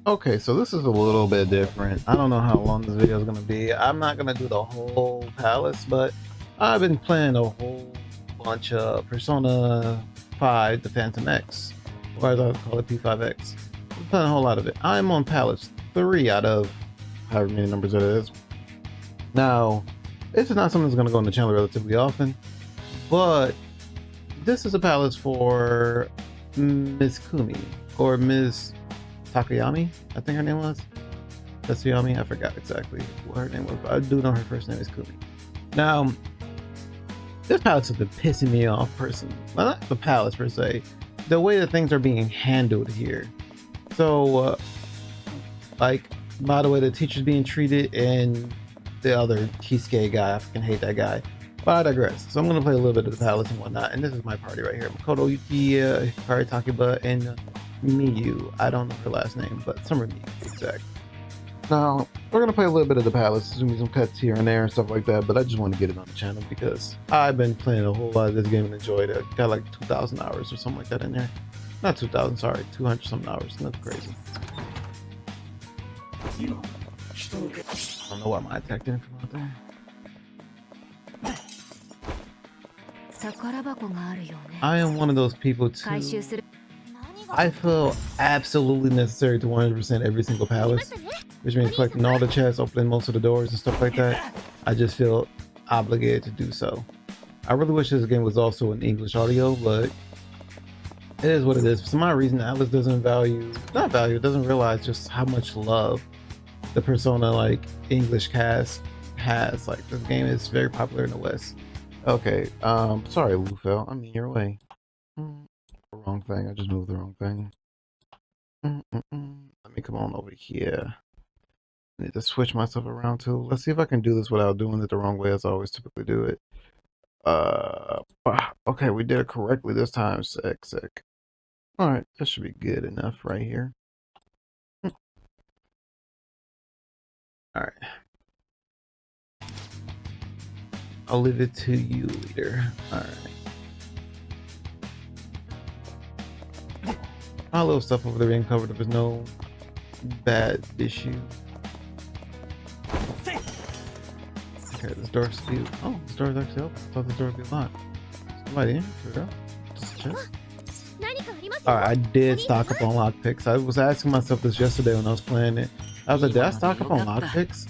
Okay, so this is a little bit different. I don't know how long this video is going to be. I'm not going to do the whole palace, but I've been playing a whole bunch of Persona 5, the Phantom X, or as I call it, P5X. I'm playing a whole lot of it. I'm on palace 3 out of however many numbers it is. Now, this is not something that's going to go on the channel relatively often, but this is a palace for Miss Kumi, or Miss Takayami, I think her name was. Tatsuami, I forgot exactly what her name was, but I do know her first name is Kumi. Now, this palace has been pissing me off personally. Well, not the palace per se, the way that things are being handled here. So, like, by the way, the teacher's being treated and the other Kisuke guy, I fucking hate that guy. But I digress. So I'm going to play a little bit of the palace and whatnot, and this is my party right here. Makoto, Yuki, Hikari, Takiba, and Miyu. I don't know her last name, but Summer Miyu, exactly. Now, we're going to play a little bit of the palace. There's going to be some cuts here and there and stuff like that, but I just want to get it on the channel because I've been playing a whole lot of this game and enjoyed it. Got like 2,000 hours or something like that in there. Not 2,000, sorry, 200 something hours. Nothing crazy. I don't know why my attack didn't come out there. I am one of those people too. I feel absolutely necessary to 100% every single palace, which means collecting all the chests, opening most of the doors and stuff like that. I just feel obligated to do so. I really wish this game was also in English audio, but it is what it is. For some odd reason, Atlas doesn't doesn't realize just how much love the Persona like English cast has. Like, this game is very popular in the West. Okay, sorry, Lufel. I'm in your way. Wrong thing. I just moved the wrong thing. Let me come on over here. I need to switch myself around too. Let's see if I can do this without doing it the wrong way as I always typically do it. Okay, we did it correctly this time. Sick. All right, that should be good enough right here. All right. I'll leave it to you, leader. All right. My little stuff over there being covered up is no bad issue. Okay, this door's still. Oh, this door is actually open. I thought this door would be locked. Somebody in here, girl. Just a chest. Alright, I did stock up on lockpicks. I was asking myself this yesterday when I was playing it. I was like, did I stock up on lockpicks?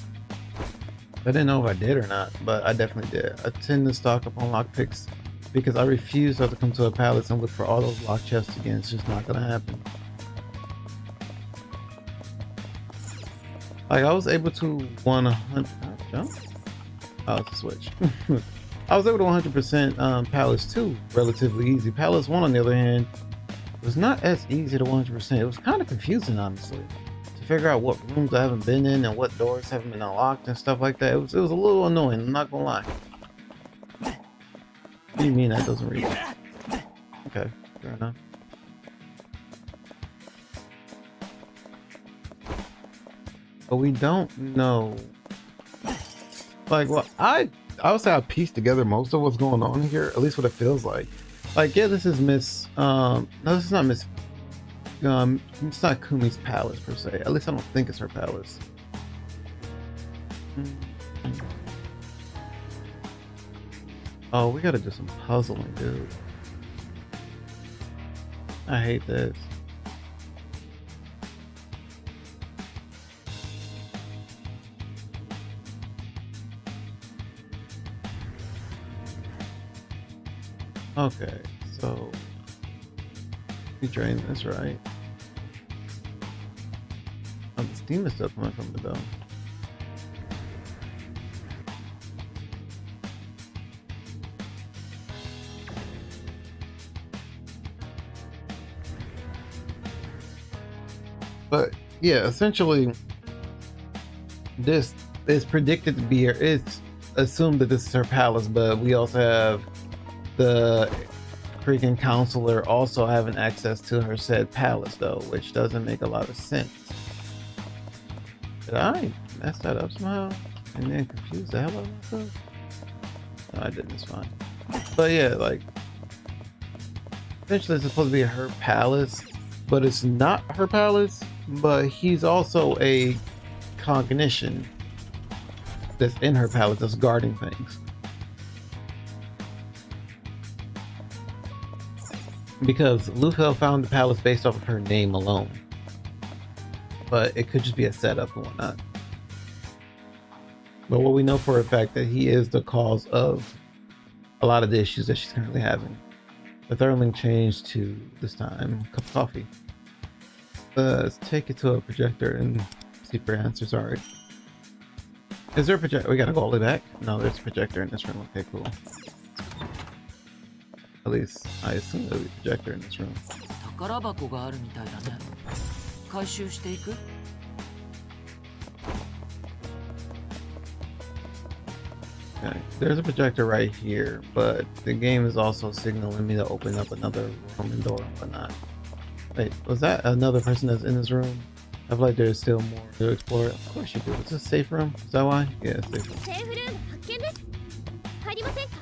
I didn't know if I did or not, but I definitely did. I tend to stock up on lockpicks because I refuse to have to come to a palace and look for all those locked chests again. It's just not gonna happen. Like, I was able to 100 jump? Oh, it's a switch. I was able to 100% Palace 2 relatively easy. Palace 1, on the other hand, was not as easy to 100%. It was kind of confusing, honestly, to figure out what rooms I haven't been in and what doors haven't been unlocked and stuff like that. It was a little annoying, I'm not gonna lie. What do you mean that doesn't read? Okay, fair enough. But we don't know. Like, well, I would say I pieced together most of what's going on here, at least what it feels like. Like, yeah, this is Miss, no, this is not Miss, it's not Kumi's palace per se. At least I don't think it's her palace. Oh, we gotta do some puzzling, dude. I hate this. Okay, so we drain this, right? Oh, the steam is still coming from the dome. But yeah, essentially, this is predicted to be her. It's assumed that this is her palace, but we also have the freaking counselor also having access to her said palace, though, which doesn't make a lot of sense. Did I mess that up somehow and then confuse the hell out of myself? No, I didn't. It's fine. But yeah, like, essentially it's supposed to be her palace, but it's not her palace. but he's also a cognition that's in her palace that's guarding things. Because Lufel found the palace based off of her name alone. But it could just be a setup and whatnot. But what we know for a fact that he is the cause of a lot of the issues that she's currently having. The thirdling changed to, this time, a cup of coffee. Let's take it to a projector and see if her answers are right. Is there a projector? We gotta go all the way back? No, there's a projector in this room. Okay, cool. At least, I assume there'll be a projector in this room. Okay, there's a projector right here, but the game is also signaling me to open up another room and door and whatnot. Wait, was that another person that's in this room? I feel like there's still more to explore. Of course you do. Is this a safe room? Is that why? Yeah, safe room.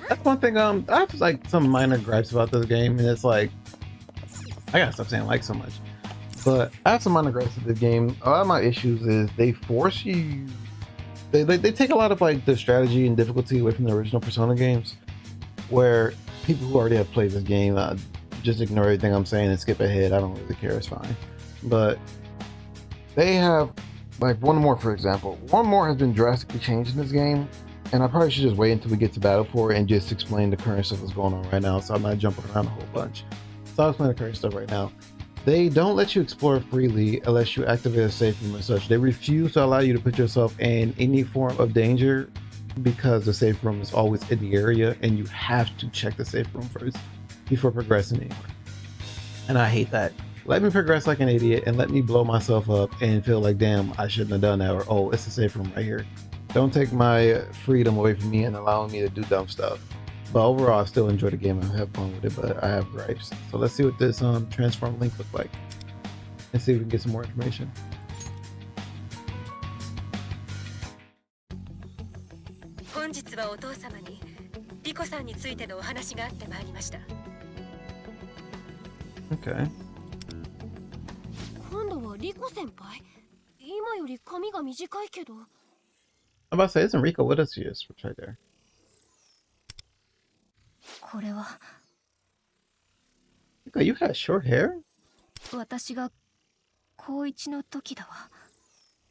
That's one thing. I have like some minor gripes about this game, and it's like I gotta stop saying like so much. But I have some minor gripes with the game. A lot of my issues is they force you. They take a lot of like the strategy and difficulty away from the original Persona games, where people who already have played this game just ignore everything I'm saying and skip ahead. I don't really care. It's fine. But they have like one more, for example. One more has been drastically changed in this game, and I probably should just wait until we get to battle for it and just explain the current stuff that's going on right now, so I'm not jumping around a whole bunch. So I'll explain the current stuff right now. They don't let you explore freely unless you activate a safe room or such. They refuse to allow you to put yourself in any form of danger because the safe room is always in the area and you have to check the safe room first before progressing anywhere. And I hate that. Let me progress like an idiot and let me blow myself up and feel like, damn, I shouldn't have done that, or oh, it's a safe room right here. Don't take my freedom away from me and allowing me to do dumb stuff. But overall, I still enjoy the game and have fun with it, but I have gripes. So let's see what this transform link looks like and see if we can get some more information. Okay. I'm about to say, isn't Riko with us? Yes, it's right there. Riko, you had short hair?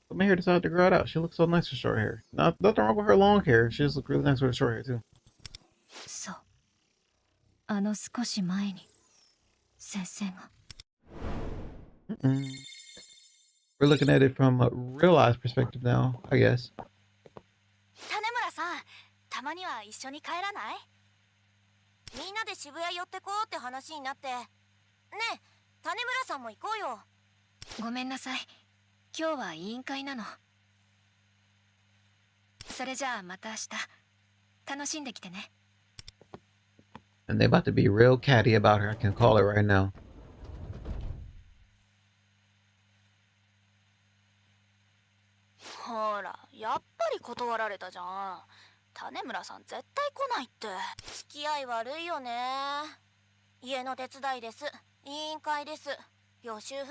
But my hair decided to grow it out. She looks so nice with short hair. Nothing wrong with her long hair. She just looks really nice with her short hair too. We're looking at it from a realized perspective now, I guess. And they're about to be real catty about her. I can call it right now.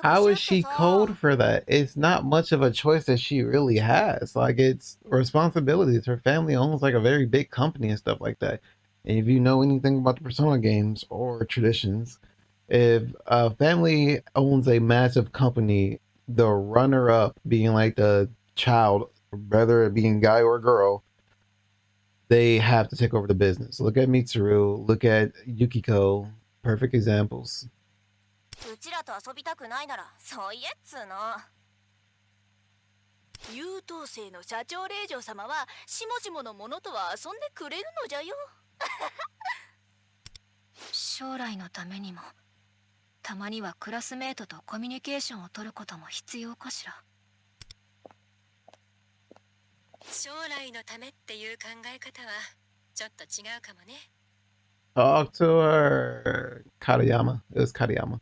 How is she cold for that? It's not much of a choice that she really has. Like, it's responsibilities. Her family owns like a very big company and stuff like that. And if you know anything about the Persona games or traditions, if a family owns a massive company, the runner up being like the child, whether it being guy or girl, they have to take over the business. Look at Mitsuru, look at Yukiko, perfect examples. Talk to her. Katayama. It was Katayama.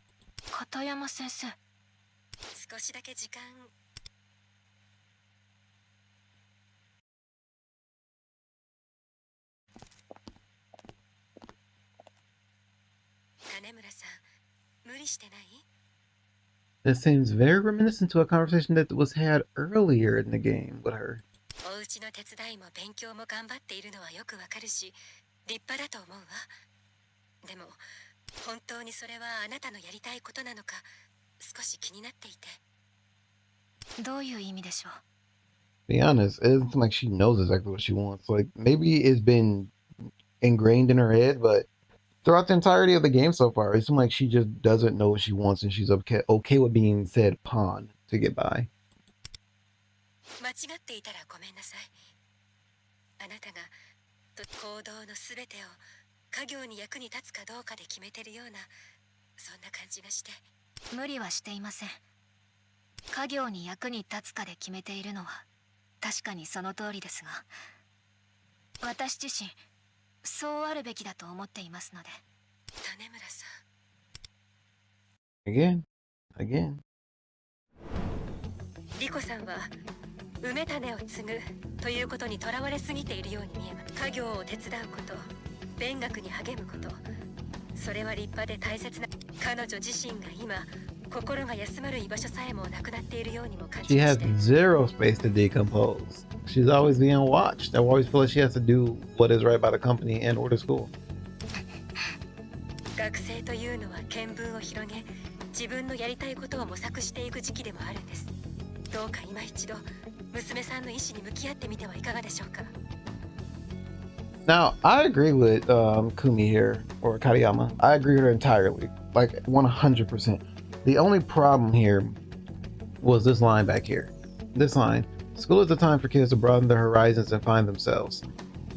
It seems very reminiscent to a conversation that was had earlier in the game with her. お家の手伝いも勉強も頑張っているのはよくわかるし、立派だと思うわ。でも、本当にそれはあなたのやりたいことなのか、少し気になっていて。どういう意味でしょう? Be honest, it doesn't seem like she knows exactly what she wants. Like, maybe it's been ingrained in her head, but throughout the entirety of the game so far, it seems like she just doesn't know what she wants and she's okay with being said pawn to get by. 間違っていたらごめんなさい。あなたが行動のすべてを家業に役に立つかどうかで決めてるような、そんな感じがして。無理はしていません。家業に役に立つかで決めているのは確かにその通りですが、私自身そうあるべきだと思っていますので。種村さん。Again. リコさんは埋め種を継ぐということにとらわれすぎているように見えます。家業を手伝うこと、勉学に励むこと、それは立派で大切な。彼女自身が今心が休まる居場所さえもなくなっているようにも感じ She ま has して。 zero space to decompose. She's always being watched. I always feel like she has to do what is right by the company and or the school. 学生というのは見聞を広げ、自分のやりたいことを模索していく時期でもあるんです。どうか今一度娘さんの意思に向き合ってみてはいかがでしょうか。 Now, I agree with Kumi here, or Katayama. I agree with her entirely, like 100%. The only problem here was this line back here. This line, school is the time for kids to broaden their horizons and find themselves.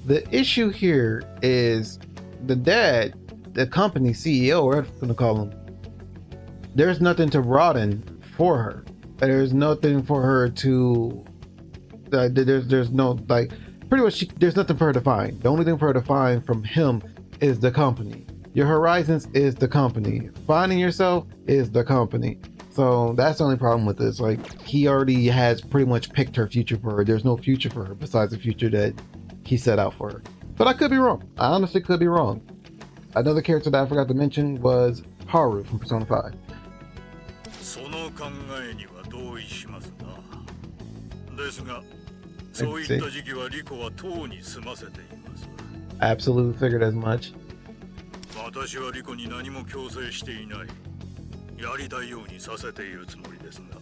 The issue here is the dad, the company CEO, or whatever I'm gonna call him, there's nothing to broaden for her. There's nothing for her to, there's no, like, pretty much there's nothing for her to find. The only thing for her to find from him is the company. Your horizons is the company. Finding yourself is the company. So that's the only problem with this. Like, he already has pretty much picked her future for her. There's no future for her besides the future that he set out for her. But I could be wrong. I honestly could be wrong. Another character that I forgot to mention was Haru from Persona 5. その考えには同意しますな。ですが、そういった時期はリコはとうに済ませています。 Absolutely figured as much. 私はリコに何も強制していない。やりたいようにさせているつもりですが。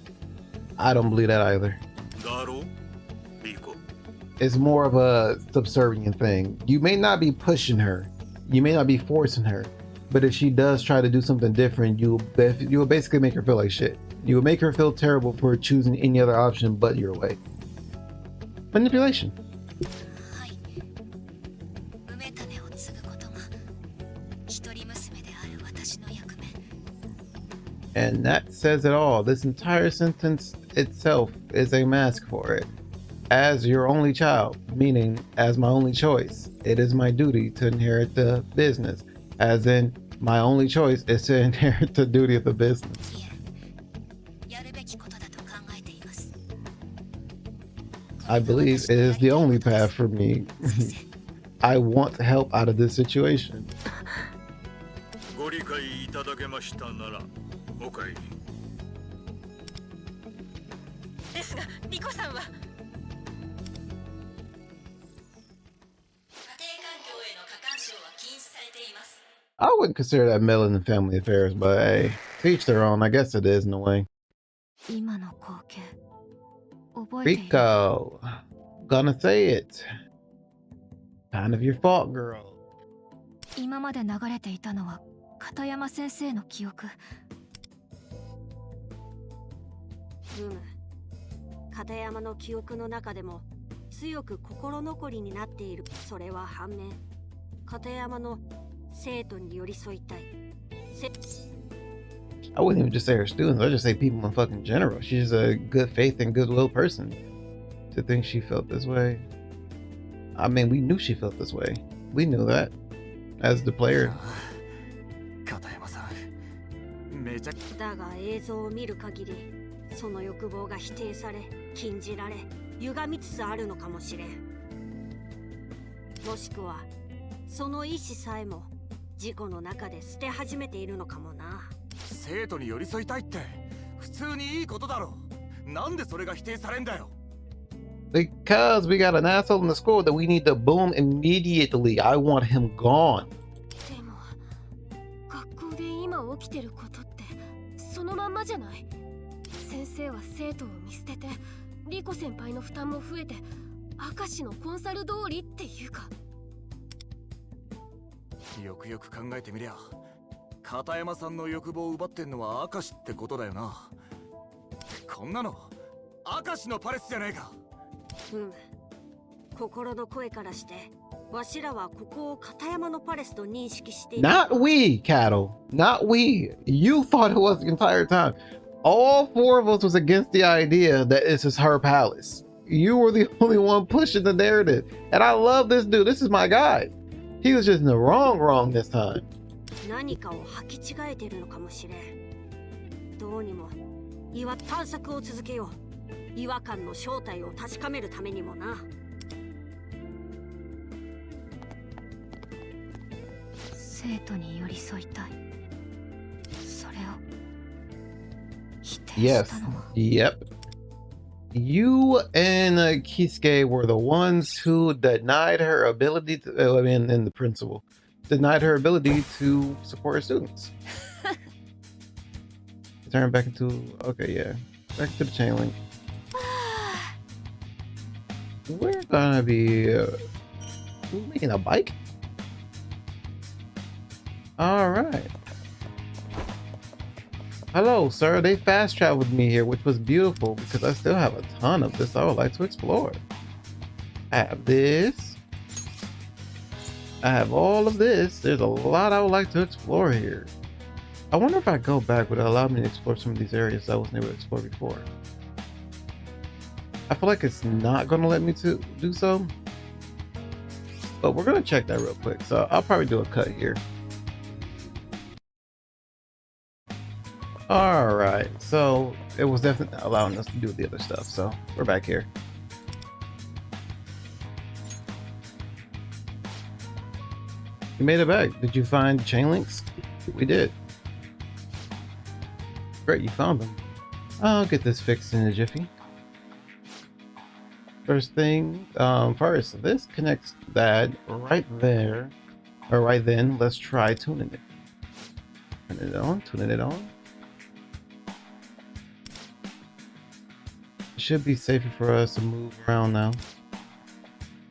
I don't believe that either. だろう、リコ。 It's more of a subservient thing. You may not be pushing her. You may not be forcing her. But if she does try to do something different, you will basically make her feel like shit. You will make her feel terrible for choosing any other option but your way. Manipulation. And that says it all. This entire sentence itself is a mask for it. As your only child, meaning as my only choice, it is my duty to inherit the business. As in, my only choice is to inherit the duty of the business. I believe it is the only path for me. I want help out of this situation. ご理解いただけましたなら、お帰り。ですが、リコさんは家庭環境への過干渉は禁止されています。 I wouldn't consider that meddling in family affairs, but hey, to each their own. I guess it is in a way. Riko, gonna say it. Kind of your fault, girl. 今まで流れていたのは片山先生の記憶。片山の記憶の中でも強く心残りになっている。それは反面、片山の生徒に寄り添いたい。I wouldn't even just say her students. I'd just say people in fucking general. She's a good faith and goodwill person. To think she felt this way. I mean, we knew she felt this way. We knew that as the player. だが映像を見る限り、その欲望が否定され、禁じられ、歪みつつあるのかもしれん。もしくは、その意志さえも事故の中で捨て始めているのかもな。生徒に寄り添いたいって普通にいいことだろう。なんでそれが否定されんだよ。 Because we got an asshole in the school that we need to boom immediately. I want him gone. でも学校で今起きてることってそのまんまじゃない。先生は生徒を見捨ててリコ先輩の負担も増えて明石のコンサル通りっていうか。よくよく考えてみりゃ、片山さんの欲望を奪ってんのは明石ってことだよな。こんなの明石のパレスじゃねえか。心の声からしてわしらはここを片山のパレスと認識している。 Not we, Cattle. Not we. You thought it was the entire time. All four of us was against the idea that this is her palace. You were the only one pushing the narrative. And I love this dude. This is my guy. He was just in the wrong this time. 何かを履き違えているのかもしれん。どうにも探索を続けよう。違和感の正体を確かめるためにもな。生徒に寄り添いたい。それを否定 Yes. したのは。Yep. You and Kisuke were the ones who denied her ability to, I mean, and the principal denied her ability to support her students. Turn back into, okay, yeah. Back to the chain link. We're gonna be making a bike. All right. Hello, sir. They fast traveled me here, which was beautiful because I still have a ton of this I would like to explore. I have this. I have all of this. There's a lot I would like to explore here. I wonder if I go back, would it allow me to explore some of these areas I wasn't able to explore before? I feel like it's not going to let me to do so. But we're going to check that real quick. So I'll probably do a cut here. All right. So it was definitely allowing us to do the other stuff. So we're back here. You made it back. Did you find chain links? We did. Great, you found them. I'll get this fixed in a jiffy. First thing, first, this connects that right there, or right then. Let's try tuning it. Turn it on, tuning it on. It should be safer for us to move around now.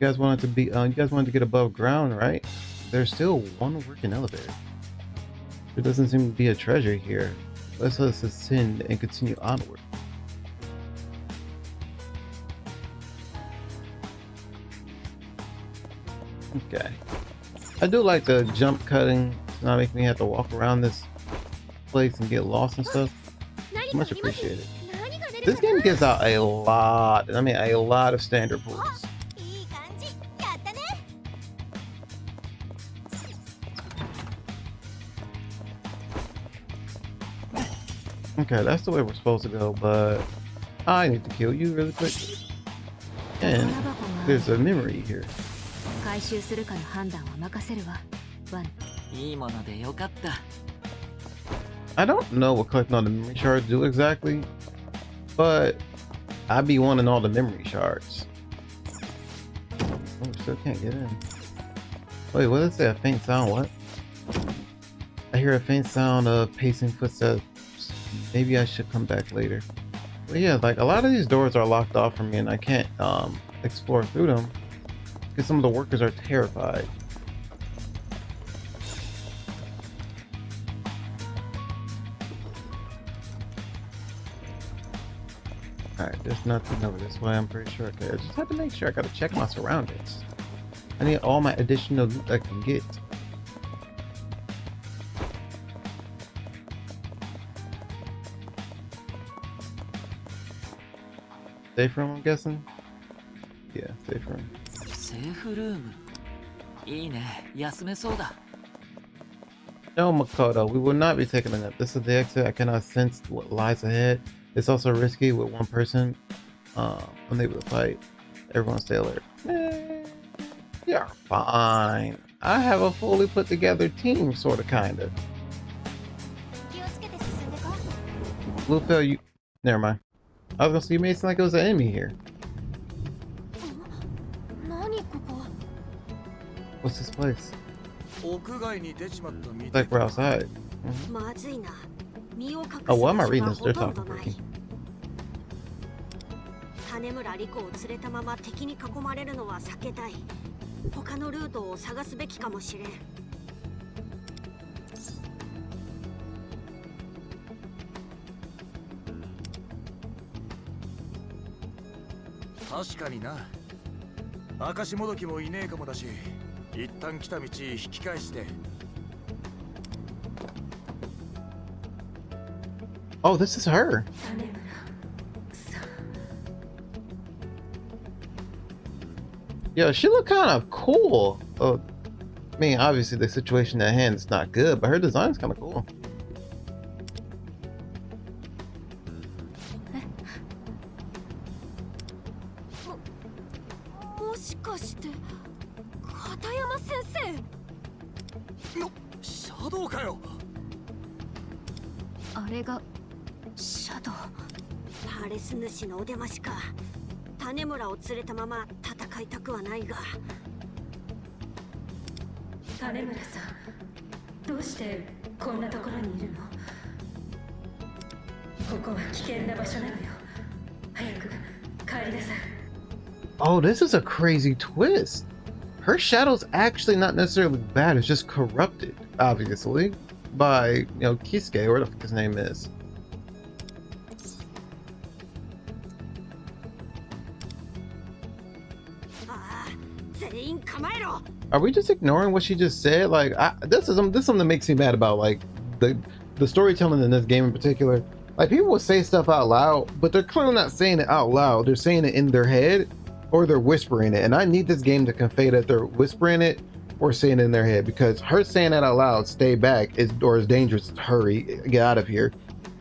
You guys wanted to be, you guys wanted to get above ground, right? There's still one working elevator. There doesn't seem to be a treasure here. Let's ascend and continue onward. Okay. I do like the jump cutting to not make me have to walk around this place and get lost and stuff. Much appreciated. This game gives out a lot, I mean a lot of standard pools. Okay, that's the way we're supposed to go, but I need to kill you really quick. And there's a memory here. I don't know what collecting all the memory shards do exactly, but I be wanting all the memory shards. Oh, still can't get in. Wait, what did it say? A faint sound? What? I hear a faint sound of pacing footsteps. Maybe I should come back later. But yeah, like a lot of these doors are locked off for me and I can't explore through them because some of the workers are terrified. Alright, there's nothing over this way, I'm pretty sure. Okay, I just have to make sure. I gotta check my surroundings. I need all my additional loot I can get. Safe room, I'm guessing? Yeah, safe room. No, Makoto, we will not be taking a nap. This is the exit. I cannot sense what lies ahead. It's also risky with one person unable to fight. Everyone stay alert. You're fine. I have a fully put together team, sorta, kinda. Bluefield, you. Never mind. I was gonna say you made it sound like it was an enemy here. 何ここ What's this place? 屋外に出ちまったみ It's たい like we're outside. まずいな身を隠す Oh, why am I 場 reading 所 this? が They're ほとん talking どない freaking. 種村莉子を連れたまま敵に囲まれるのは避けたい他のルートを探すべきかもしれん確かにな証もどきもいねえかもだし一旦来た道引き返して Oh, this is her. 種村さん Yo, she look kind of cool. I mean, obviously the situation at hand is not good, but her design is kind of cool. もしかして片山先生のシャドウかよあれがシャドウパレス主のお出ましか種村を連れたまま戦いたくはないが種村さんどうしてこんなところにいるのここは危険な場所なのよ早く帰りなさい Oh, this is a crazy twist. Her shadow's actually not necessarily bad, it's just corrupted, obviously, by, Kisuke, or whatever the fuck his name is. Are we just ignoring what she just said? Like, this is something that makes me mad about, like, the storytelling in this game in particular. Like, people will say stuff out loud, but they're clearly not saying it out loud. They're saying it in their head, or they're whispering it. And I need this game to convey that they're whispering it or saying it in their head, because her saying that out loud, stay back, is dangerous, hurry, get out of here.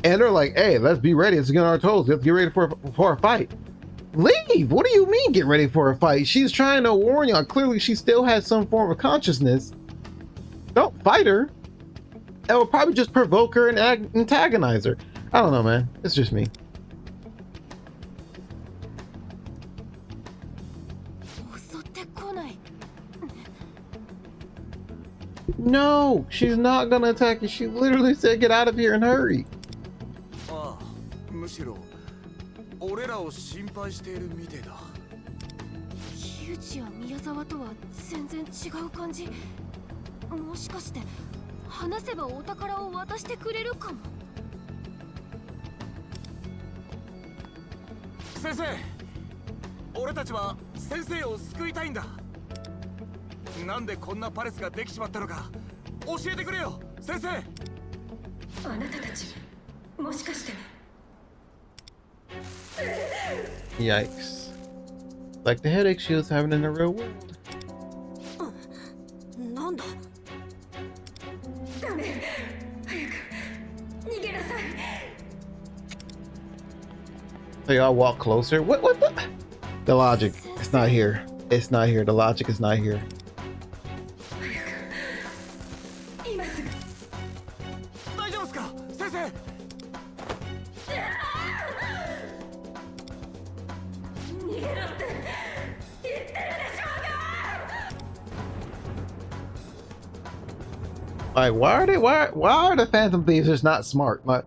And they're like, hey, let's be ready, let's get on our toes, let's get ready for a fight. Leave! What do you mean get ready for a fight? She's trying to warn y'all. Clearly she still has some form of consciousness. Don't fight her. It will probably just provoke her and antagonize her. I don't know, man. It's just me. No, she's not gonna attack you. She literally said get out of here and hurry. ああむしろ俺らを心配しているみてえだ木内や宮沢とは全然違う感じもしかして話せばお宝を渡してくれるかも先生俺たちは先生を救いたいんだなんでこんなパレスができちまったのか教えてくれよ先生あなたたちもしかして Yikes. Like the headache she was having in the real world. なんだダメ早く逃げなさい So y'all walk closer. What the? The logic. It's not here. It's not here. The logic is not here. 今すぐ大丈夫ですか先生逃げろって言ってるでしょうが Like, why are the Phantom Thieves just not smart? Like,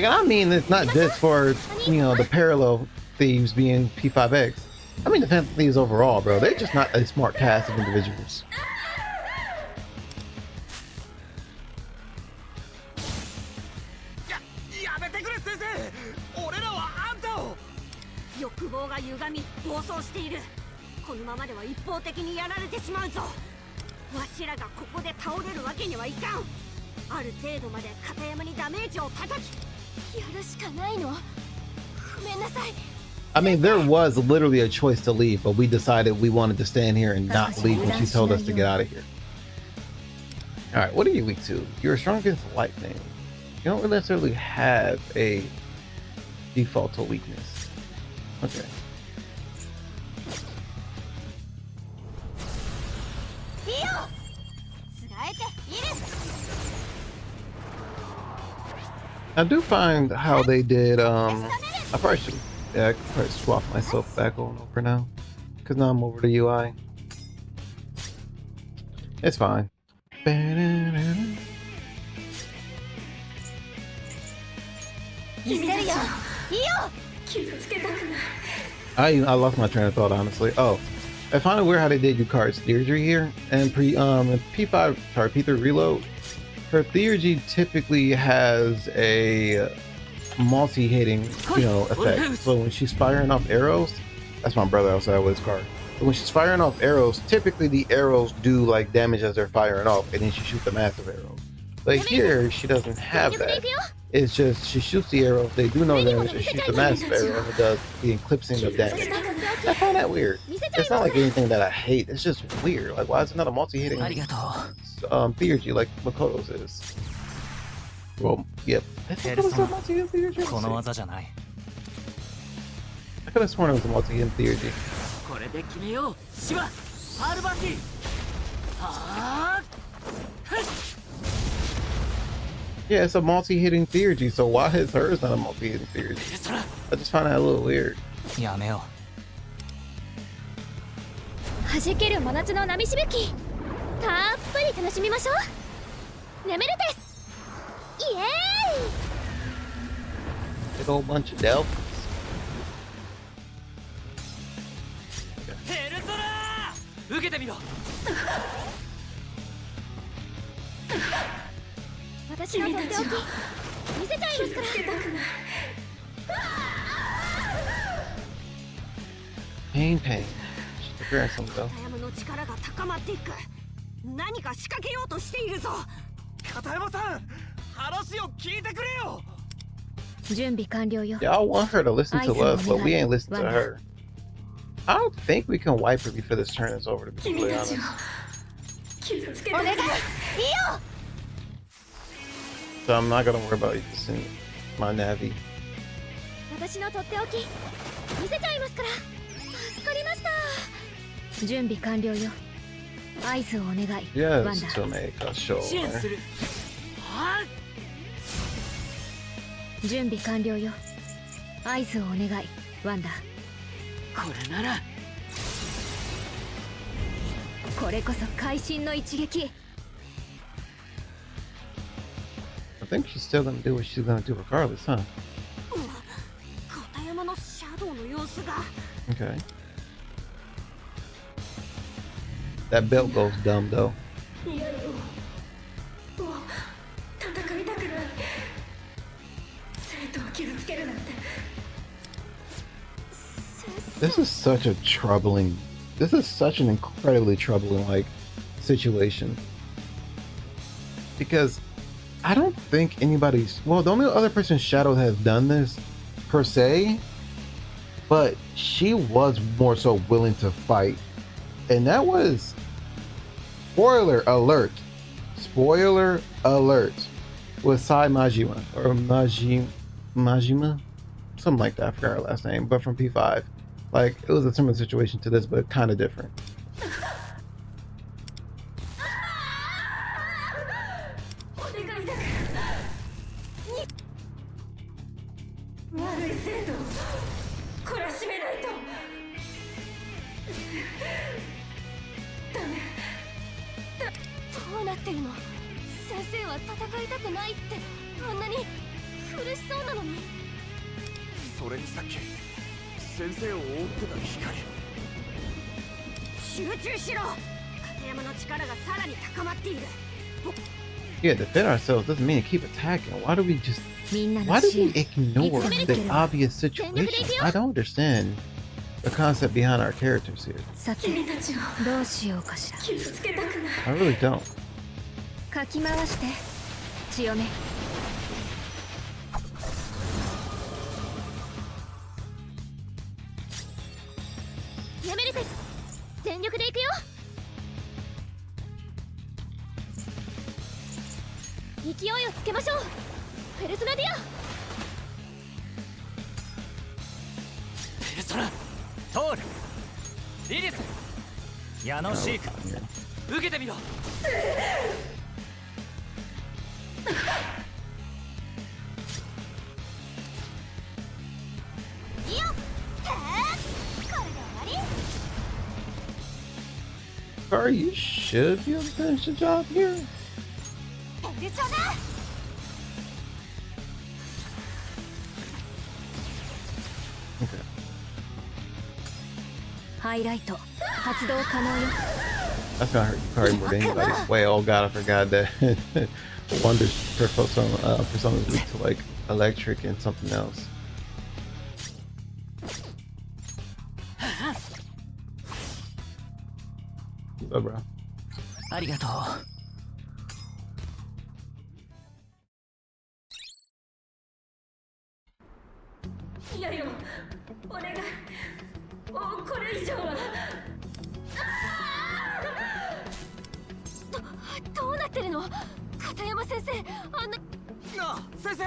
I mean, it's not just for, the parallel thieves being P5X. I mean the Phantom Thieves overall, bro. They're just not a smart cast of individuals. やめてくれ先生俺らはあんたを欲望が歪み暴走しているこのままでは一方的にやられてしまうぞわしらがここで倒れるわけにはいかんある程度まで片山にダメージを叩きやるしかないのごめんなさい I mean, there was literally a choice to leave, but we decided we wanted to stand here and not leave when she told us to get out of here. Alright, what are you weak to? You're strong against lightning. You don't necessarily have a default to weakness. Okay. I do find how they did. I probably should. Yeah, I could probably swap myself back on over now, cause now I'm over the UI. It's fine. I lost my train of thought, honestly. Oh, I find it weird how they did Yukari's theurgy here and in P5 sorry P3 reload. Her theurgy typically has a multi-hitting, effect. So when she's firing off arrows, that's my brother outside with his car. But when she's firing off arrows, typically the arrows do like damage as they're firing off, and then she shoots the massive arrows. But here she doesn't have that. It's just she shoots the arrows, they do no damage, and shoots the massive arrow, and it does the eclipsing of damage. I find that weird. It's not like anything that I hate. It's just weird. Like, why is it not a multi-hitting theurgy like Makoto's is? Well, yep. I think it was a multi-hitting theurgy. I could have sworn it was a multi-hitting theurgy. Yeah, it's a multi-hitting theurgy, so why is hers not a multi-hitting theurgy? I just find that a little weird. 弾ける真夏の波しぶきたっぷり楽しみましょう眠るですイエーイ Big old bunch of delphins. ヘルソラー受けてみろ私のとっておき見せちゃいますから Pain. She's preparing something though. 片山の力が高まっていく。何か仕掛けようとしているぞ。片山さん、話を聞いてくれよ。準備完了よ Y'all want her to listen to us, but we ain't listening to her. I don't think we can wipe her before this turn is over, to be completely honest. お願いいいよ So I'm not gonna worry about using my Navi. 私のとっておき見せちゃいますから助かりました準備完了よ合図をお願い Yes, ワンダ to make a show. 支援するは準備完了よ合図をお願いワンダこれならこれこそ会心の一撃 I think she's still gonna do what she's gonna do regardless, huh? 片山のシャドウの様子が。Okay. That belt goes dumb though. リアルをもう戦いたくない生徒を傷つけるなんて This is such an incredibly troubling like situation. Because I don't think anybody's the only other person Shadow has done this per se, but she was more so willing to fight. And that was spoiler alert with Sai Majima or Majima, something like that. I forgot her last name, but from P5. Like, it was a similar situation to this, but kind of different. お願いだから悪い生徒を懲らしめないとダメどうなってるの先生は戦いたくないってあんなに苦しそうなのにそれにさっき先生を追ってた光集中しろ。片山の力がさらに高まっている。 Yeah, defend ourselves doesn't mean to keep attacking. Why do we支援 ignore the obvious situation? I don't understand the concept behind our characters here. さて君たちをどうしようかしら 傷つけたくない I really don't. かき回して強めやめるです全力でいくよ勢いをつけましょうペルソナディアペルソナトールリリス矢野シーク受けてみろ Hikari, you should be able to finish the job here. ペルソナ Okay. ハイライト発動可能よ。 That's gonna hurt Hikari more than anybody. Wait, oh god, I forgot that Wonder's persona is weak to like electric and something else. What's up, bro? ありがとう。いやよ、お願い。もうこれ以上は。どうなってるの？片山先生、あんな。なあ、先生。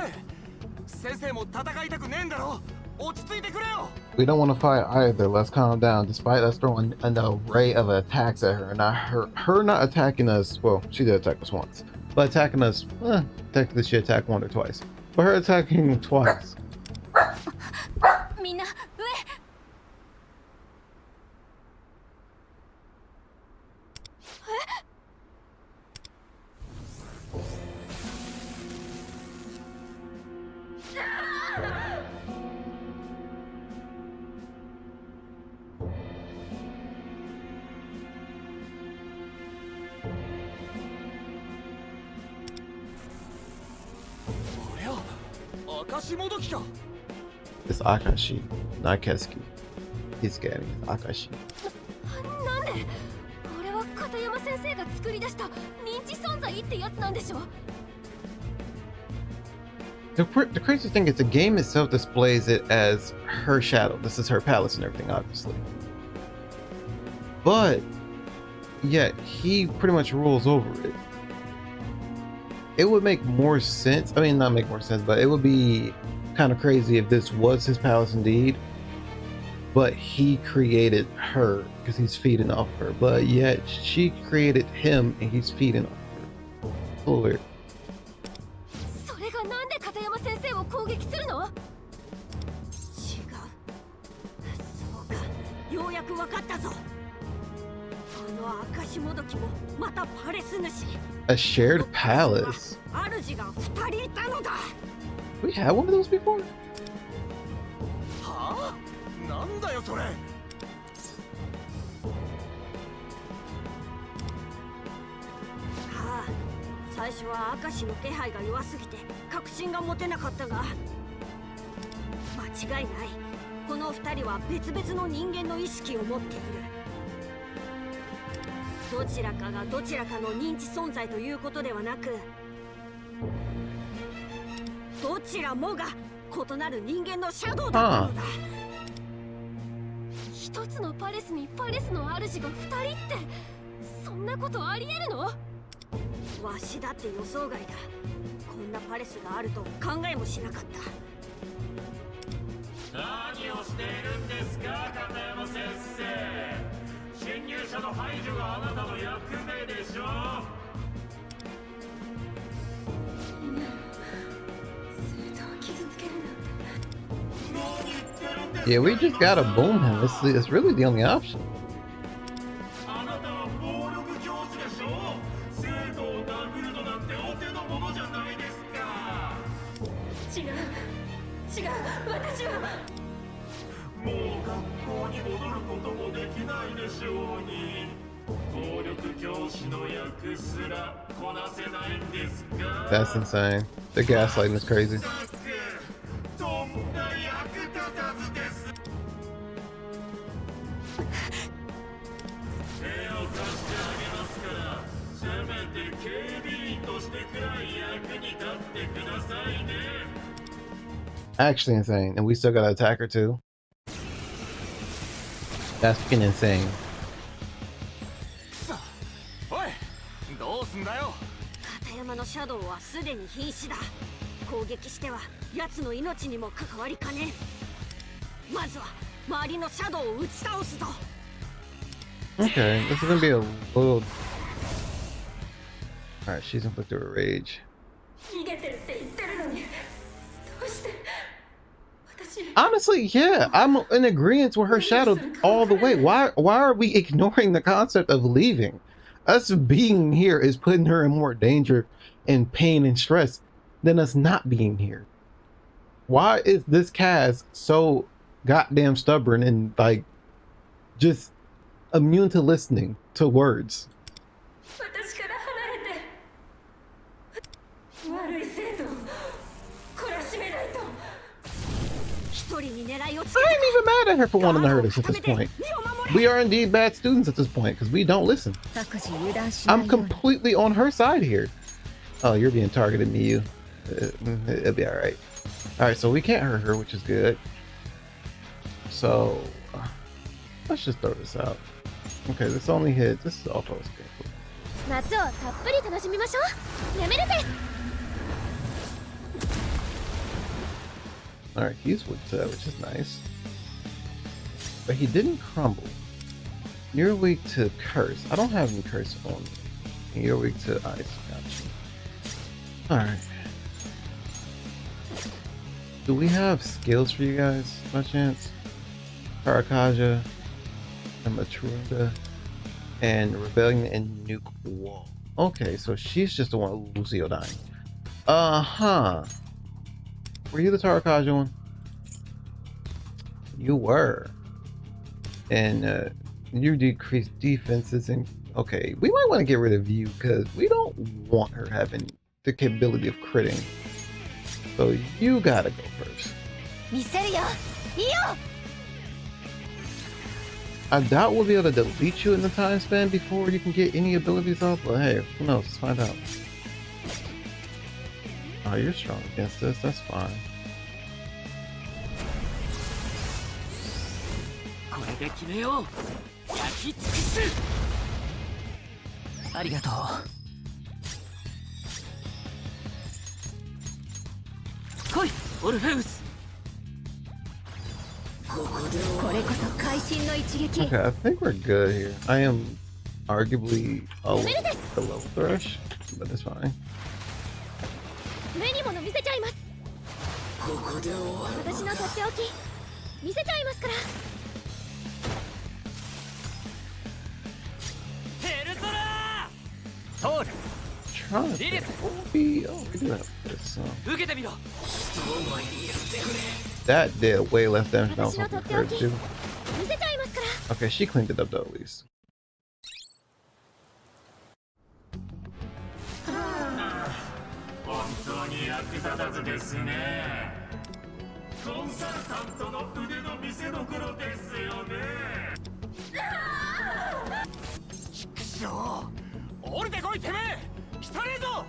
先生も戦いたくねえんだろ。落ち着いてくれよ。 We don't want to fight either. Let's calm down. Despite us throwing an array of attacks at her, not her not attacking us. Well, she did attack us once, but attacking us, technically she attacked once or twice. But her attacking twice. みんな上。おや、証もどきか。 It's Akashi, not Kesuke. He's getting Akashi. なんで？これは片山先生が作り出した認知存在ってやつなんでしょ？ The crazy thing is the game itself displays it as her shadow. This is her palace and everything, obviously. But yet he pretty much rules over it. It would make more sense. I mean, not make more sense, but it would be kind of crazy if this was his palace indeed. But he created her because he's feeding off her. But yet she created him and he's feeding off her. A little weird. それがなんで片山先生を攻撃するの？違う。そうか、ようやくわかったぞ。あの証もどきもまたパレス主。A shared palace. 主が2人いたのだ。We had one of those before? はあ？なんだよそれ。最初は明石の気配が弱すぎて確信が持てなかったが、間違いない。この2人は別々の人間の意識を持っている。どちらかがどちらかの認知存在ということではなく、どちらもが異なる人間のシャドウだったのだ。一つのパレスにパレスの主が2人って、そんなことありえるの？わしだって予想外だ。こんなパレスがあると考えもしなかった。何をしているんですか、片山先生。侵入者の排除があなたの役目でしょ。生徒を傷つけるなんて。 Yeah, we just gotta boom him. It's really the only option. あなたは暴力教師でしょ。生徒を殴るのなんてお手の物じゃないですか。違う、私は。もう学校に戻ることもできないでしょうに。暴力教師の役すらこなせないんですか。 That's insane. The gaslighting is crazy. とんだ役立たずです。手を貸してあげますから、せめて警備員としてくらい役に立ってくださいね。 Actually insane. And we still gotta attack her too. That's fucking insane. おい、どうすんだよ。片山のシャドウはすでに瀕死だ。攻撃しては奴の命にも関わりかねん。まずは周りのシャドウを打ち倒すぞ。 Okay, this is gonna be a little. Alright, she's inflicted with rage. 逃げてるって言ってるのに、どうして私 Honestly, yeah, I'm in agreement with her shadow all the way. Why are we ignoring the concept of leaving? Us being here is putting her in more danger and pain and stress than us not being here. Why is this cast so goddamn stubborn and like just immune to listening to words? 私から離れて悪い生徒を懲らしめないと。一人に狙いをつ I け ain't even mad at her for wanting to hurt us at this point. We are indeed bad students at this point because we don't listen. 各自油断しない I'm ように completely on her side here. Oh, you're being targeted, Miyu. It'll be all right. All right, so we can't hurt her, which is good. So let's just throw this out. Okay, this only hits. This is all close. Okay, cool. 夏をたっぷり楽しみましょう。やめるです。 All right, he's weak to that, which is nice. But he didn't crumble. You're weak to curse. I don't have any curse on me. And you're weak to ice. Gotcha. All right. Do we have skills for you guys by chance? Karakaja and Matrunda and Rebellion and Nuke Wall. Okay, so she's just the one who Lucio dying. Uh-huh. Were you the Tarakaja one? You were. And you decreased defenses and okay, we might want to get rid of you because we don't want her having the capability of critting. So you gotta go first. 見せるよ。いいよ。 I doubt we'll be able to delete you in the time span before you can get any abilities up, but hey, who knows? Let's find out. Oh, you're strong against this. That's fine. これで決めよう。焼き尽くす。ありがとう。来い、オルフェウス。これこそ会心の一撃。 Okay, I think we're good here. I am arguably below thresh, but it's fine. 目にもの見せちゃいます。私のとっておき見せちゃいますから。ペルソナー。トール。 Trying to think. What would be? Oh, we do have this. 受けてみろ。 That did way less damage than I was 私の hoping とって for お it き to. 見せちゃいますから。 Okay, she cleaned it up though, at least. 本当に役立たずですね。コンサルタントの腕の見せ所ですよね。しょう降りてこいてめえ汚ねえぞ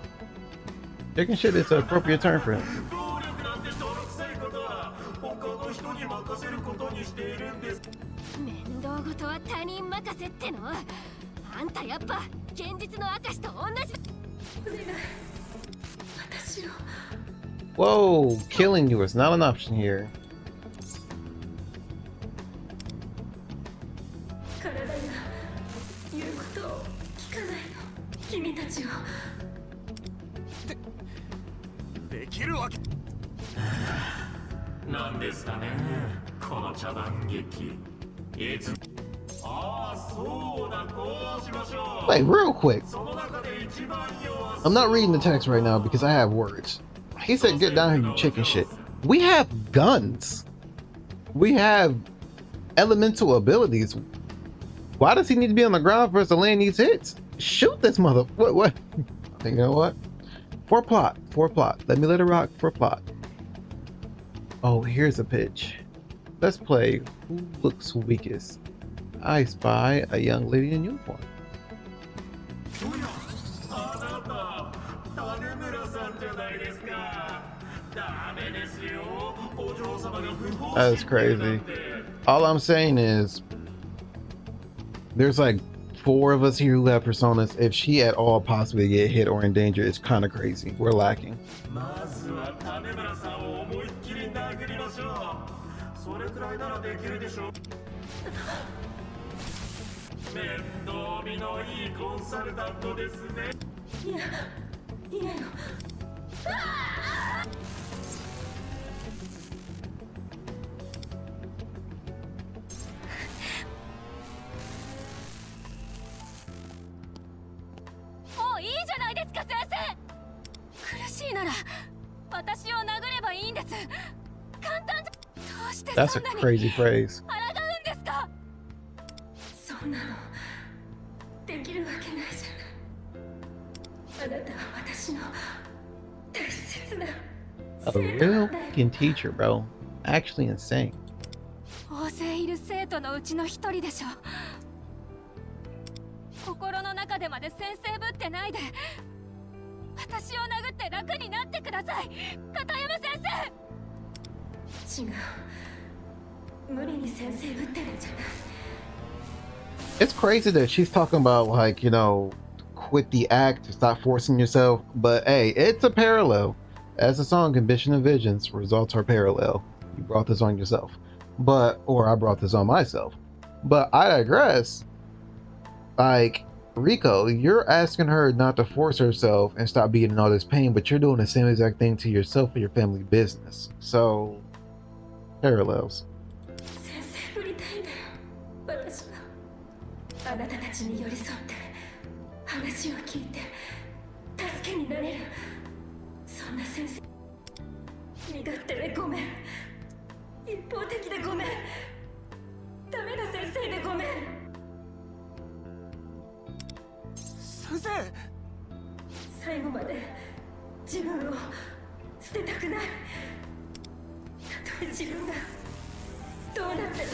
Chicken shit is an appropriate term for him. 暴力なんて泥臭いことは他の人に任せることにしているんです。面倒事は他人任せっての。あんたやっぱ現実の証と同じだ。お願い。私を。 Whoa, killing you is not an option here. 体が言うことを聞かないの。君たちを。できるわけなんですかね、この茶番劇。いつ。ああ、そうだ、こうしましょう。 Wait, real quick. その中で一番弱そう。 I'm not reading the text right now because I have words. He said, get down here, you chicken shit. We have guns. We have elemental abilities. Why does he need to be on the ground for us to land these hits? Shoot this mother. What? You know what? For plot. Let me let it rock for plot. Oh, here's a pitch. Let's play who looks weakest. I spy a young lady in uniform. あなた、種村さんじゃないですか。ダメですよ。お嬢様が不法 That's crazy. All I'm saying is, there's like 4 of us here who have personas. If she at all possibly get hit or in danger, it's kind of crazy. We're lacking. まずは種村さんを思いっきり殴りましょう。それくらいならできるでしょう。面倒見のいいコンサルタントですね。いや、いやよ。That's a crazy phrase. 抗うんですか。そんなのできるわけないじゃない。あなたは私の大切な A 生徒 real なんだよ。 fucking teacher, bro. Actually insane. 大勢いる生徒のうちの一人でしょ。心の中でまで先生ぶってないで、私を殴って楽になってください、片山先生。違う、無理に先生ぶってるんじゃない。 It's crazy that she's talking about, like, you know, quit the act, stop forcing yourself. But hey, it's a parallel. As the song Ambition and Visions, results are parallel. You brought this on yourself. Or I brought this on myself. But I digress. Like, Riko, you're asking her not to force herself and stop being in all this pain, but you're doing the same exact thing to yourself and your family business. So, parallels. 先生ぶりたいんだよ、私は。あなたたちに寄り添って話を聞いて助けになれる、そんな先生。身勝手でごめん、一方的でごめん、ダメな先生でごめん。先生。最後まで自分を捨てたくない。たとえ自分がどうなっても。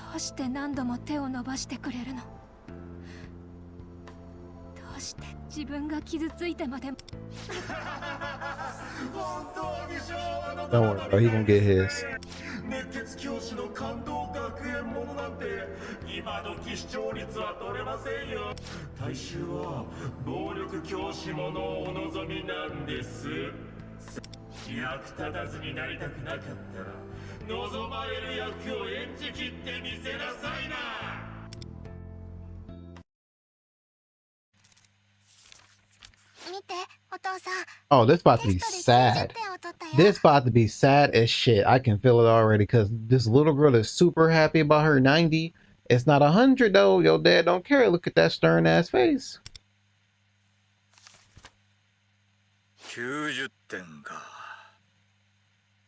どうして何度も手を伸ばしてくれるの。どうして自分が傷ついてまで。本当に昭和の Don't worry, bro. He gonna get his. 熱血教師の感動学園ものなんて今時視聴率は取れませんよ。大衆は暴力教師ものをお望みなんです。役立たずになりたくなかったら望まれる役を演じきってみせなさいな。見て、お父さん。 Oh, this about to テ be ストで90 sad. 点を取ったよ。 This about to be sad as shit. I can feel it already because this little girl is super happy about her 90. It's not 100 though. Your dad don't care. Look at that stern ass face. 90点か。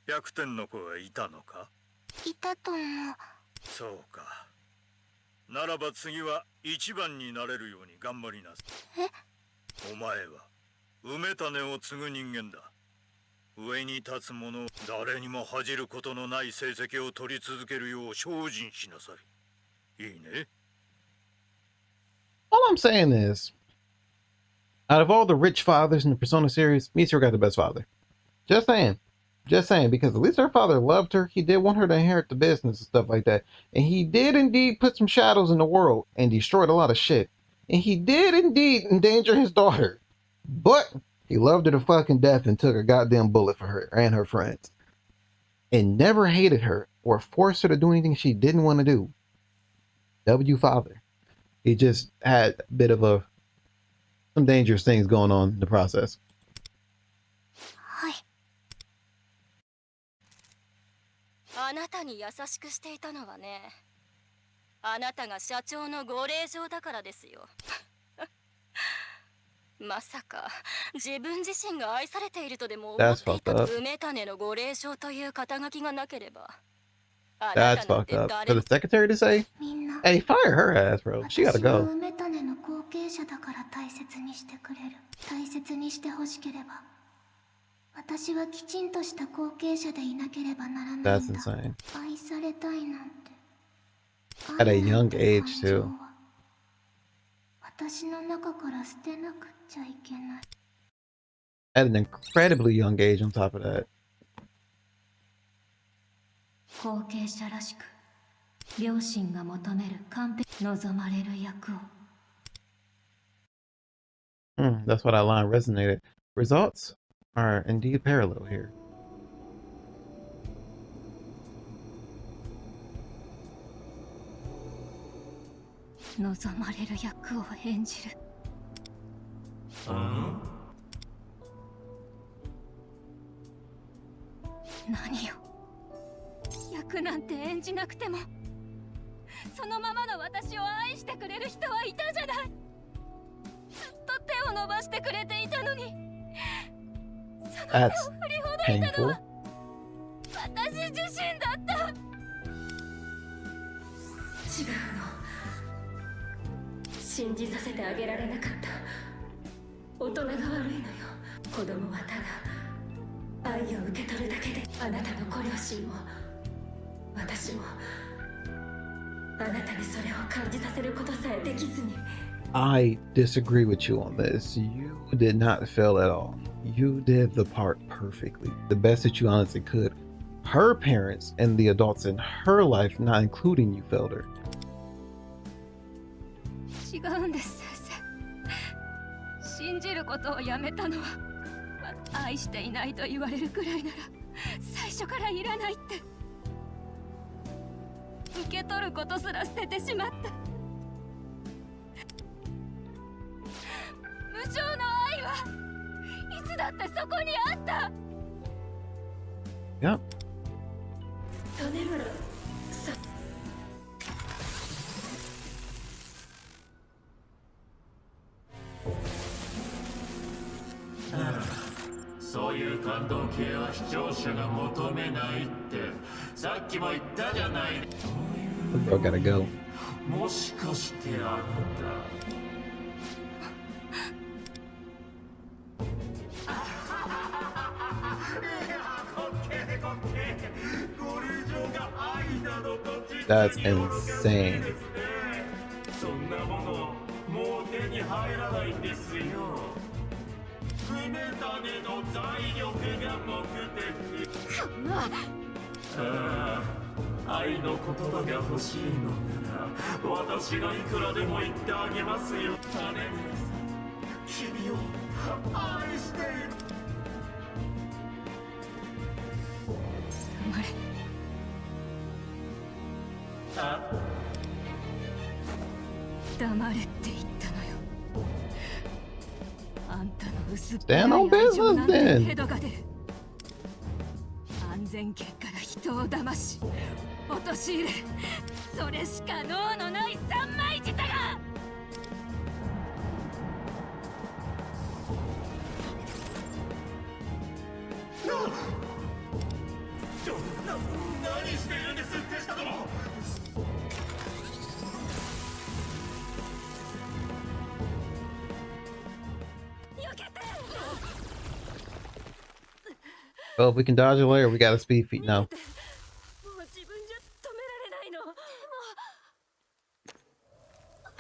100点の子はいたのか。いたと思う。そうか。ならば次は一番になれるように頑張りなさい。え？お前は埋め種を継ぐ人間だ。上に立つ者を誰にも恥じることのない成績を取り続けるよう精進しなさい。いいね。 All I'm saying is, out of all the rich fathers in the Persona series, Misura got the best father. Just saying. Just saying, because at least her father loved her. He did want her to inherit the business and stuff like that. And he did indeed put some shadows in the world and destroyed a lot of shit. And he did indeed endanger his daughter. But he loved her to fucking death and took a goddamn bullet for her and her friends. And never hated her or forced her to do anything she didn't want to do. W father. He just had a bit of some dangerous things going on in the process. はい。あなたに優しくしていたのはね、あなたが社長のご令嬢だからですよ。まさか自分自身が愛されているとでも思っていた梅種のご令嬢という肩書きがなければ。 That's fucked up. For the secretary to say, みんな。 hey, fire her ass, bro. She gotta 私は go. 梅種の後継者だから大切にしてくれる。大切にしてほしければ。私はきちんとした後継者でいなければならないんだ。 That's insane. 愛されたいなんて。 At a young age, too. 私の中から捨てなくっちゃいけない。 At an incredibly young age on top of that. 後継者らしく、両親が求める完璧望まれる役を。 That's why that line resonated. Results are indeed parallel here. 望まれる役を演じる。何よ。役なんて演じなくてもそのままの私を愛してくれる人はいたじゃない。ずっと手を伸ばしてくれていたのに、その手を That's 振りほどいたの painful. は私自身だった。違うの、信じさせてあげられなかった。大人が悪いのよ。子供はただ愛を受け取るだけで、あなたのご両親も私もあなたにそれを感じさせることさえできずに。 I disagree with you on this. You did not fail at all. You did the part perfectly, the best that you honestly could. Her parents and the adults in her life, not including you, failed her. 違うんです、先生。信じることをやめたのは、愛していないと言われるくらいなら最初からいらないって。受け取ることすら捨ててしまった。無償の愛はいつだってそこにあった。 Yep. 種村さ、そういう感動系は視聴者が求めないってさっきも言ったじゃない。 The girl gotta go. もしかしてあなた That's insane. そんなものもう手に入らないんですよ。埋め種の財力が目的。ああ、愛の言葉が欲しいのなら私がいくらでも言ってあげますよ。種村さん、君を愛している。黙れ。あ、黙れって言ったのよ。あんたの薄っぺ Stand ら on い愛情 business なんて then. ヘドが出る。安全圏から人を騙し陥れ、それしか能のない三枚舌が。何しているんです、手下殿。避けて。 Well, if we can dodge away or we got a speed feat now. もう自分じゃ止められないの。で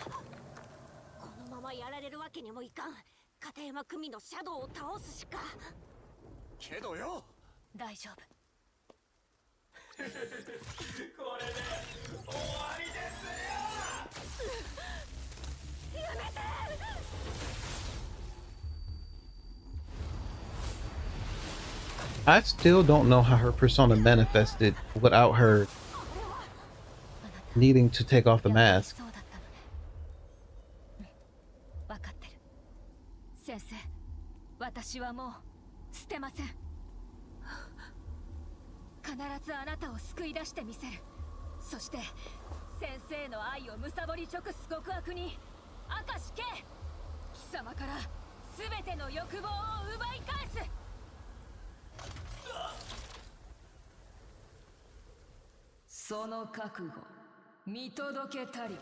もこのままやられるわけにもいかん。片山久美のシャドウを倒すしか。けどよ、大丈夫。これで終わりですよ。やめて。 I still don't know how her persona manifested without her needing to take off the mask. そうだったのね。分かってる。先生、私はもう捨てません。必ずあなたを救い出してみせる。そして先生の愛を貪り直す極悪に明石圭、貴様から全ての欲望を奪い返す。 その覚悟見届けたり。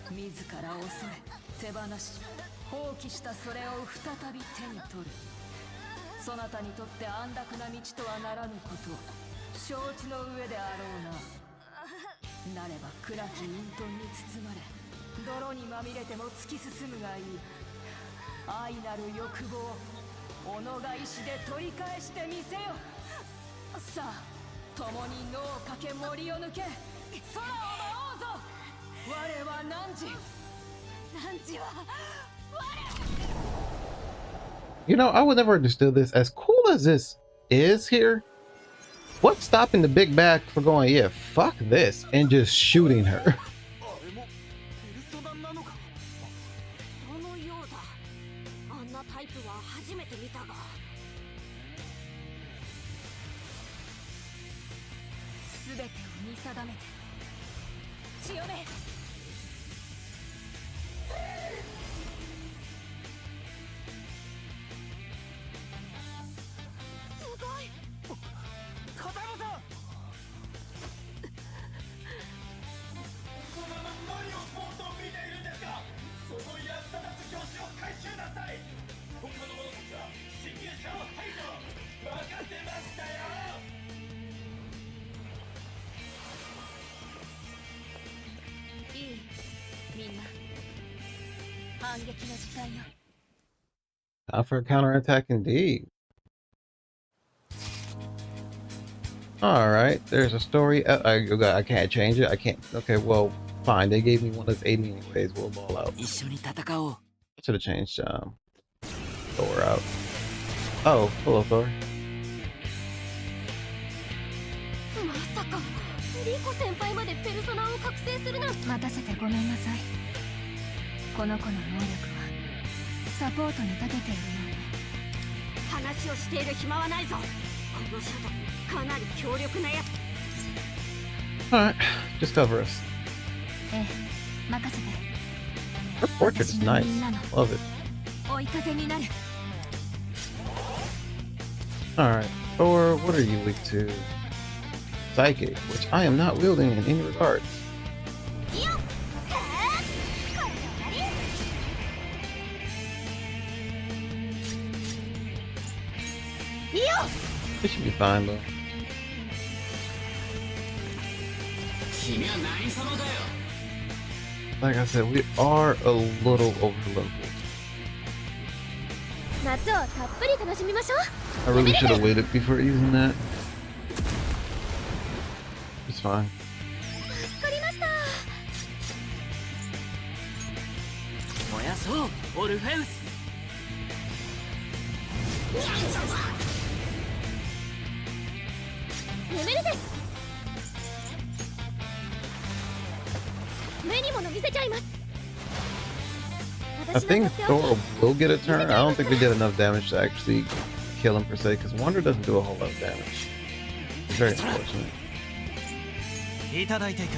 自ら恐れ手放し放棄したそれを再び手に取る。そなたにとって安楽な道とはならぬこと承知の上であろうな。なれば暗き隠遁に包まれ泥にまみれても突き進むがいい。愛なる欲望己が意志で取り返してみせよ。さあ共に野を駆け森を抜け空を舞おうぞ。我は汝。汝は我。 You know, I would never understood this. As cool as this is here, what's stopping the big bad for going, yeah, fuck this, and just shooting her? そのようだ。あんなタイプは初めて見たが。全てを見定めて潮目。すごい。片山さん。このまま何をぼーっと見ているんですか。その役立たず教師を回収なさい。他の者たちは侵入者を排除。任せましたよ。いい、みんな。反撃の時間よ。 Time for a counterattack indeed. Alright, there's a story. I can't change it. I can't. Okay, well, fine. They gave me one that's 80 anyways. We'll ball out. 一緒に戦おう。 Should have changed Thor out. Oh, hello, Thor. まさかリコ先輩までペルソナを覚醒するなんて。待たせてごめんなさい。この子の能力はサポートに長けているようね。話をしている暇はないぞ。このシャドウかなり強力なやつ。 Alright, just cover us. ええ、任せて。 Her portrait is nice. Love it. 追い風になる。 Alright, Thor, what are you weak to? Psychic, which I am not wielding in any regards. よっ。 It should be fine though. 君は何様だよ。 Like I said, we are a little over leveled. 夏をたっぷり楽しみましょう。 I really should have waited before using that. It's fine. 助かりました。燃やそう、オルフェウス。レベルです。目に物見せちゃいます。 I think Thor will get a turn. I don't think we did enough damage to actually kill him per se, because Wonder doesn't do a whole lot of damage. It's very unfortunate. いただいていく。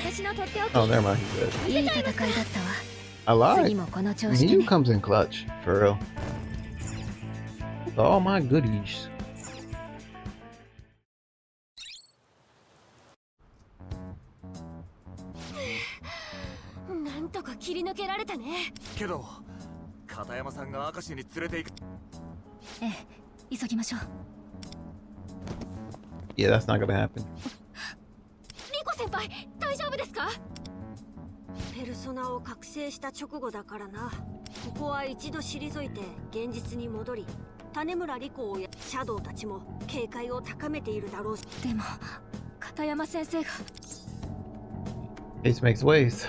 私のとっておき。 Oh, never mind, he's dead. いい戦いだったわ。 I lied. 次もこの調子で Mew ね。 comes in clutch, for real. With all my goodies. なんとか切り抜けられたね。けど、片山さんが明石に連れて行く。ええ、急ぎましょう。 Yeah, that's not gonna happen. リコ先輩、大丈夫ですか？ペルソナを覚醒した直後だからな。ここは一度退いて現実に戻り、種村リコをやシャドウたちも警戒を高めているだろうし。でも、片山先生が。 Haste makes ways.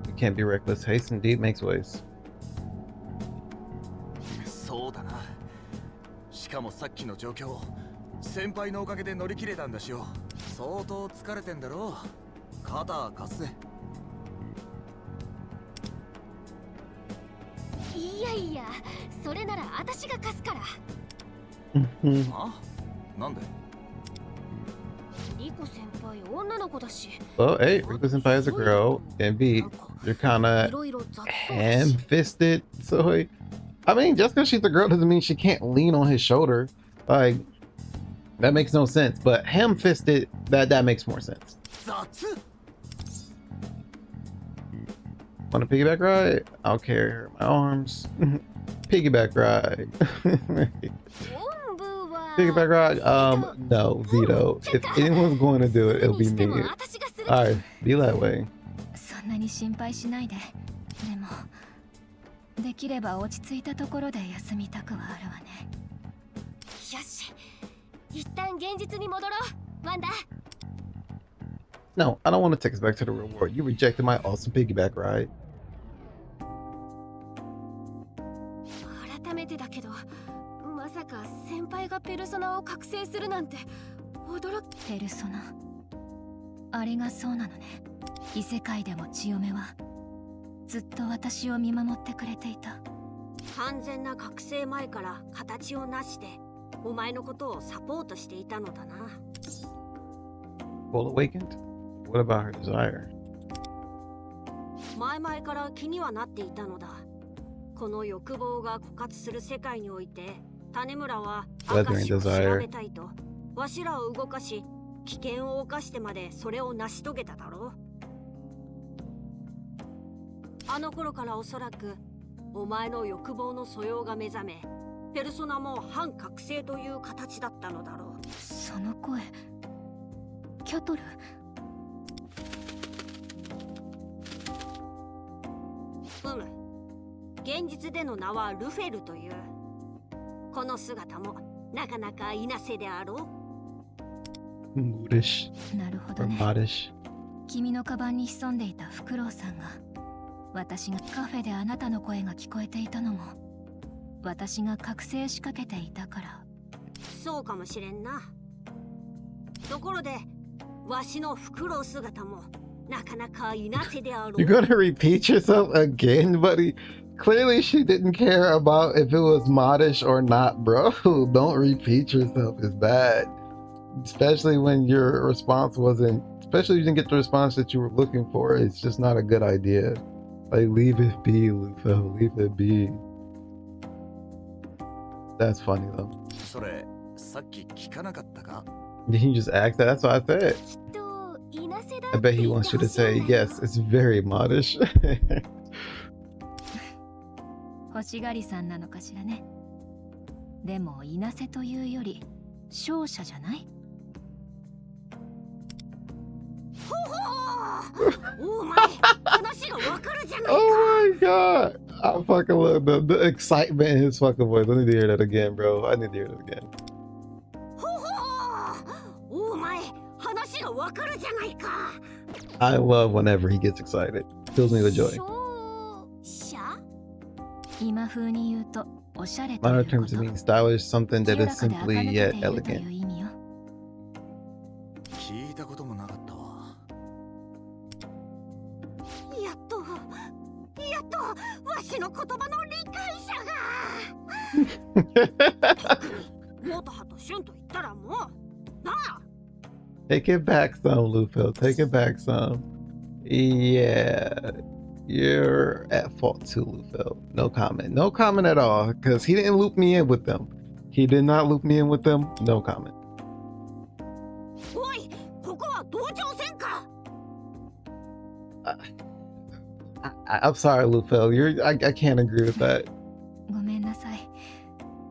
You can't be reckless. Haste indeed makes ways. そうだな。しかもさっきの状況、先輩のおかげで乗り切れたんだしよ。相当疲れてんだろう。肩貸すぜ。いやいや、それなら私が貸すから。あ？なんで？リコ先輩、女の子だし。 Well, hey, Riko Senpai is a girl, and B, you're kind of ham-fisted. So, I mean, just because she's a girl doesn't mean she can't lean on his shoulder. Like, that makes no sense. But ham-fisted, that makes more sense. 雑。 Want a piggyback ride? I'll carry her in my arms. Piggyback ride. Piggyback ride? No, veto. If anyone's going to do it, it'll be me. Alright, be that way. そんなに心配しないで。でも、できれば落ち着いたところで休みたくはあるわね。よし、一旦現実に戻ろう、ワンダ。 No, I don't want to take us back to the real world. You rejected my awesome piggyback ride. 改めてだけど、まさか先輩がペルソナを覚醒するなんて驚く。ペルソナ、あれがそうなのね。異世界でも千代目はずっと私を見守ってくれていた。完全な覚醒前から形を成してお前のことをサポートしていたのだな。Full awakened? What about her desire? 前々から気にはなっていたのだ。この欲望が枯渇する世界において、種村は証を調べたいと、わしらを動かし、危険を冒してまでそれを成し遂げただろう。あの頃からおそらく、お前の欲望の素養が目覚め、ペルソナも反覚醒という形だったのだろう。その声、キャトル。現実での名はルフェルという。この姿もなかなかいなせであろう。Moodish. なるほどね。君のカバンに潜んでいたフクロウさんが、私がカフェであなたの声が聞こえていたのも、私が覚醒しかけていたから。そうかもしれんな。ところで、わしのフクロウ姿もなかなかいなせであろう。You're gonna repeat yourself again, buddy? Clearly she didn't care about if it was modish or not, bro. Don't repeat yourself. It's bad. Especially when your response wasn't, especially if you didn't get the response that you were looking for. It's just not a good idea. Like, leave it be, Lufa. Leave it be. That's funny though. それ、さっき聞かなかったか? Did he just ask that? That's what I said. I bet he wants you to say, yes, it's very modish. 欲しがりさんなのかしらね。でもいなせというより勝者じゃない？お前、話がわかるじゃないか。 Oh my god. I fucking love the excitement in his fucking voice. I need to hear that again, bro. I need to hear that again. お前、話がわかるじゃないか。 I love whenever he gets excited. Fills me with joy. 今風に言うとおしゃれと Modern いうこ terms と。 to mean stylish, something that is simply yet elegant. 聞いたこともなかったわ。やっとわしの言葉の理解者が。モトハとシュンと言ったらもうなあ。 Take it back some, Lufil. Take it back some. Yeah. You're at fault too, Lufil. No comment. No comment at all. Because he didn't loop me in with them. He did not loop me in with them. No comment. おい、ここは同情戦か。I'm sorry, Lufil. I can't agree with that. ごめんなさい。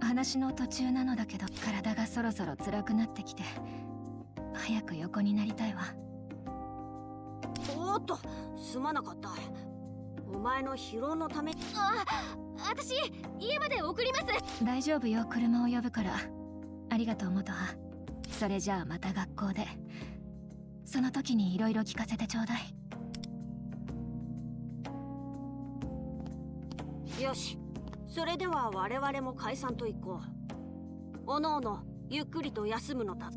話の途中なのだけど、体がそろそろ辛くなってきて、早く横になりたいわ。おっと、すまなかった。お前の疲労のため。私、家まで送ります。大丈夫よ、車を呼ぶから。ありがとう、元葉。それじゃあまた学校で。その時にいろいろ聞かせてちょうだい。よし、それでは我々も解散といこう。おのおの、ゆっくりと休むのだ。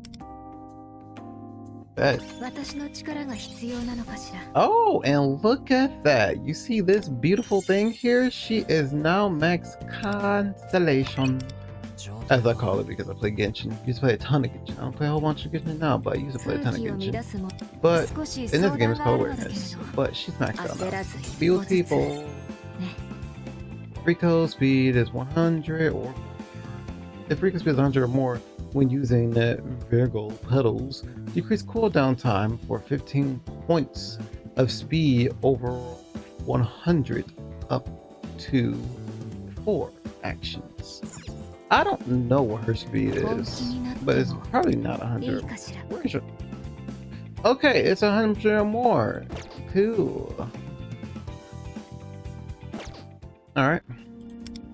私の力が必要なのかしら。 Oh, and look at that. You see this beautiful thing here? She is now max constellation. As I call it because I play Genshin. I used to play a ton of Genshin. I don't play a whole bunch of Genshin now, but I used to play a ton of Genshin. But in this game it's called awareness. But she's maxed out now. Speed with people. Riko speed is 100 or if Riko speed is 100 or more when using the Virgo pedals, decrease cooldown time for 15 points of speed over 100 up to 4 actions. I don't know what her speed is, but it's probably not 100. Where is it? Okay, it's 100 or more. Cool. Alright.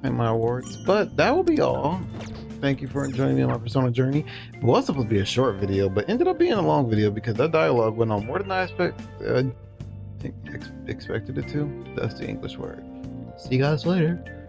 And my awards. But that will be all. Thank you for joining me on my Persona journey. It was supposed to be a short video, but ended up being a long video because that dialogue went on more than I expected it to. That's the English word. See you guys later.